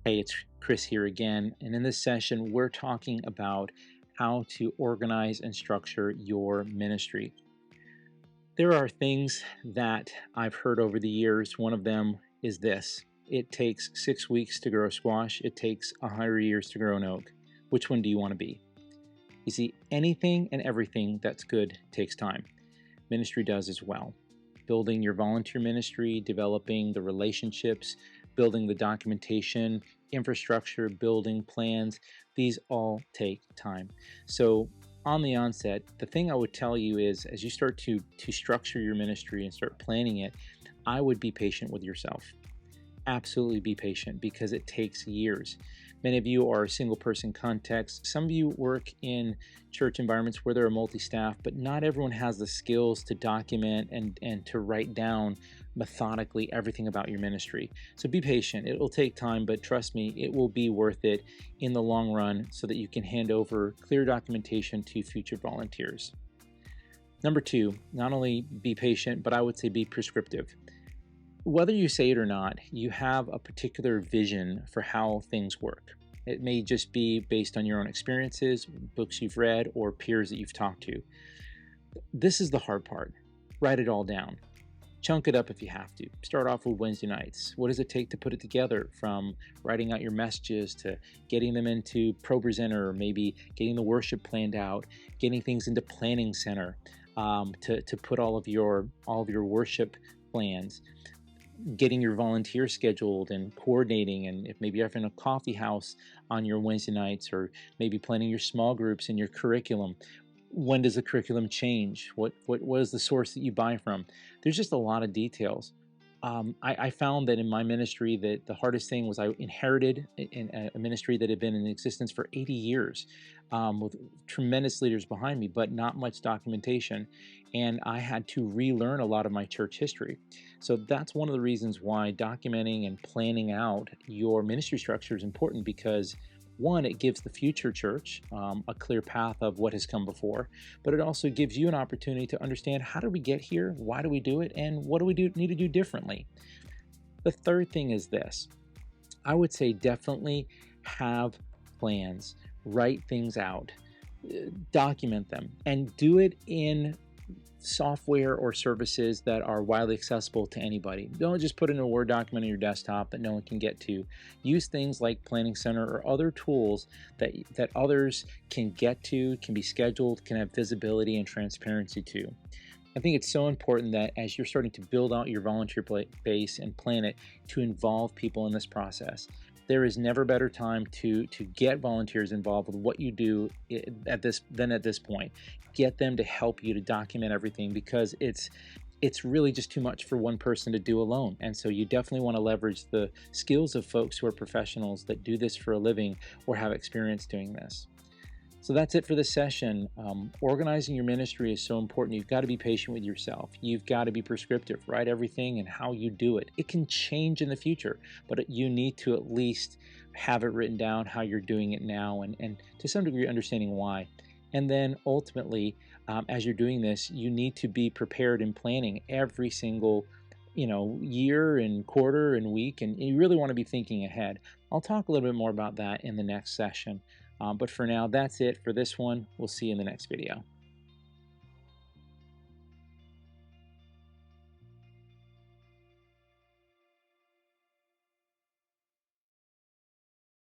Hey, it's Chris here again, and in this session, we're talking about how to organize and structure your ministry. There are things that I've heard over the years. One of them is this: it takes 6 weeks to grow a squash, it takes 100 years to grow an oak. Which one do you want to be? You see, anything and everything that's good takes time. Ministry does as well. Building your volunteer ministry, developing the relationships, building the documentation, infrastructure, building plans, these all take time. So, on the onset, the thing I would tell you is as you start to structure your ministry and start planning it, I would be patient with yourself. Absolutely be patient because it takes years. Many of you are single person contexts. Some of you work in church environments where there are multi-staff, but not everyone has the skills to document and to write down methodically everything about your ministry. So be patient. It will take time, but trust me, it will be worth it in the long run so that you can hand over clear documentation to future volunteers. Number two, not only be patient, but I would say be prescriptive. Whether you say it or not, you have a particular vision for how things work. It may just be based on your own experiences, books you've read, or peers that you've talked to. This is the hard part. Write it all down. Chunk it up if you have to. Start off with Wednesday nights. What does it take to put it together? From writing out your messages to getting them into ProPresenter, or maybe getting the worship planned out, getting things into Planning Center, to put all of your worship plans, getting your volunteer scheduled and coordinating, and if maybe you're having a coffee house on your Wednesday nights, or maybe planning your small groups and your curriculum. When does the curriculum change? What is the source that you buy from? There's just a lot of details. I found that in my ministry that the hardest thing was I inherited a ministry that had been in existence for 80 years, with tremendous leaders behind me, but not much documentation. And I had to relearn a lot of my church history. So that's one of the reasons why documenting and planning out your ministry structure is important, because one, it gives the future church a clear path of what has come before, but it also gives you an opportunity to understand, how did we get here, why do we do it, and what do we need to do differently. The third thing is this: I would say definitely have plans, write things out, document them, and do it in software or services that are widely accessible to anybody. Don't just put in a Word document on your desktop that no one can get to. Use things like Planning Center or other tools that others can get to, can be scheduled, can have visibility and transparency to. I think it's so important that as you're starting to build out your volunteer base and plan it, to involve people in this process. There is never a better time to get volunteers involved with what you do at this point. Get them to help you to document everything, because it's really just too much for one person to do alone. And so you definitely want to leverage the skills of folks who are professionals that do this for a living or have experience doing this. So that's it for this session. Organizing your ministry is so important. You've got to be patient with yourself. You've got to be prescriptive. Write everything and how you do it. It can change in the future, but you need to at least have it written down how you're doing it now, and to some degree understanding why. And then ultimately, as you're doing this, you need to be prepared in planning every single year and quarter and week, and you really want to be thinking ahead. I'll talk a little bit more about that in the next session. But for now, that's it for this one. We'll see you in the next video.